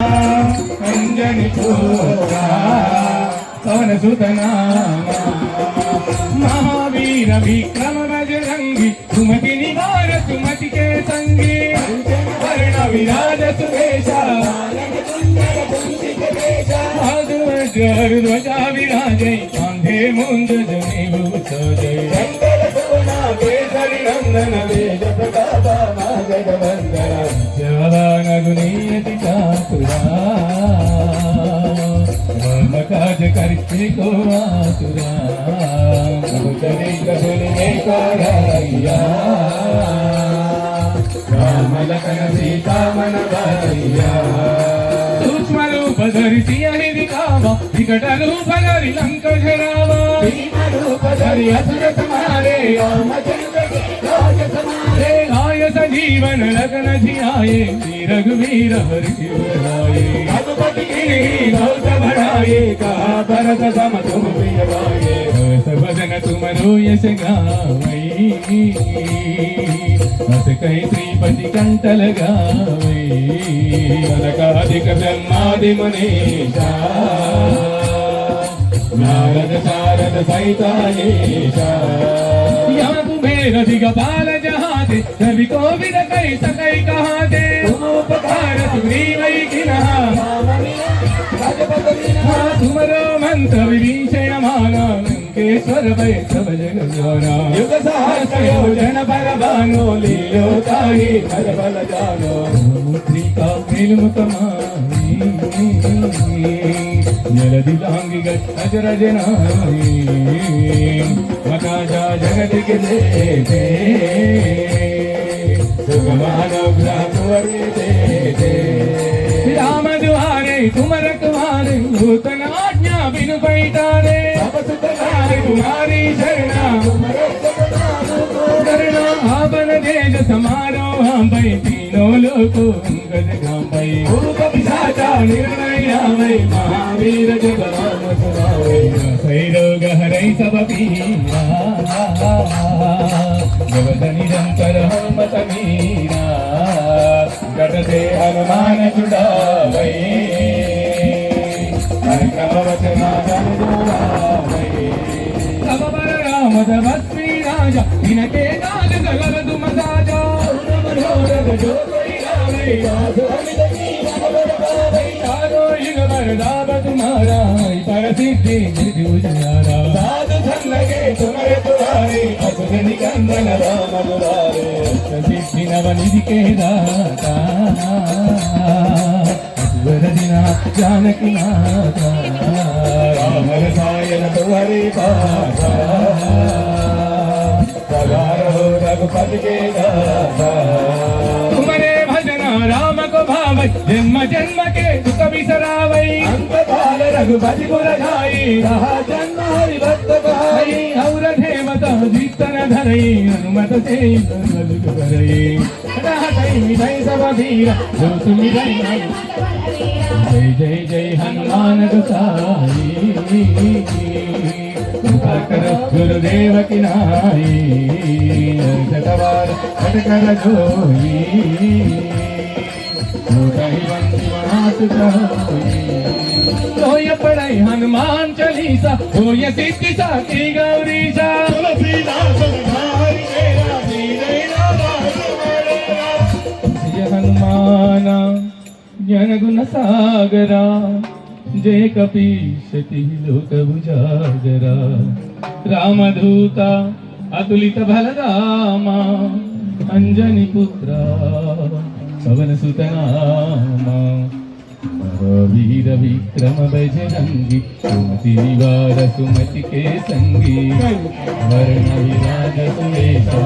अंजनी पुत्रा पवन सुत नामा महावीर विक्रम बजरंगी सुमति निवार सुमति के संगी वर्ण विराज सुवेशा ध्वजा विराजय कांधे मुंज जनेऊ सजय केसरी नंदन वेद प्रताप जगवंदन जवान गुनीयति चातुरा राम काज करके को आतुरा चले कबुल करैया राम लखन सीता मन भैया सूक्ष्म रूप धरि हरि दिखावा विकट रूप धरि लंक झरावा भीम रूप धरि असुर संहारे राज समारे आय सजीवन लखन जियाए रघुवीर हरि लाए रघुपति गिरि बहुत बढ़ाए कहा भरत सम तुम प्रिय भाए सब बदन तुम यश गावै बस कही श्रीपति कंठ लगावै अनकादिक ब्रह्मादि मनीषा नारद सारद सहितायेशा यहाँ तुम्हें दिगपाल जहाँ दे सभी को विद कही सकै कहाँ दे तुम उपकार सुग्रीवै किन्हा तुमरो मंत्र विभीषण माना लंकेश्वर भय सब जग जाना युग सहस्र योजन पर बानो लीलो ताहि हर बल जानो मुद्रिका फिल्म कमाई जलधि लांगी गज अजरज नाई मका जा जगत के देते सुगमानुग्रह कुंवर देते राम दुआरे तुम रखवारे नूतन आज्ञा बिनु पैठारे सब सुख तुम्हारी शरणा करना आपन देश समारो हम भाई तीनों लोकों गज गाम भाई भूप पिशाचा निर्णय आवे महावीर जग राम सुनावे सै रोग हरै सब पीरा जगत निरंतर मत मीरा गढ़ते हनुमान छुड़ावै हर क्रम वचना जन दुआवै सब बर राम तपस्वी राजा इनके काज सगल तुम साजा मनोरथ जो कोई गावे साधु अमित जीवन बर पावै साधो युग वरदाव तुम्हारा पर सिद्धि निधि उजियारा साधु संग लगे तुम्हारे तुम्हारे असुर निकंदन राम दुलारे सिद्धि नवनिधि के दाता वरदिना जानकी माता राम रसायन तुम्हारे पासा सगार हो रघुपति के दाता तुम्हारे भजन राम को भावै जन्म जन्म के दुख बिसरावै अंत काल रघुपति गुण गाई रहा जन्म हरि भक्त गाई और देवता जीतन धरई हनुमत से दुख करई रहतई मिटई सब धीर जो सुमिरई जय जय जय हनुमान गोसाई कृपा करो गुरुदेव की नाई शतवार हटकर जोई मोटहि बंदी महासुत होई होय पढ़ाई हनुमान चालीसा होय सिद्धि साखी गौरीसा तुलसीदास हरि तेरा दीनै जय हनुमाना ज्ञान गुण सागरा जय कपीशति लोक उजागरा रामदूता अतुलित बलरामा अंजनी पुत्रा पवन सुत नामा वीर विक्रम बजरंगी सुमति निवार सुमति के संगी वर्ण विराज सुवेशा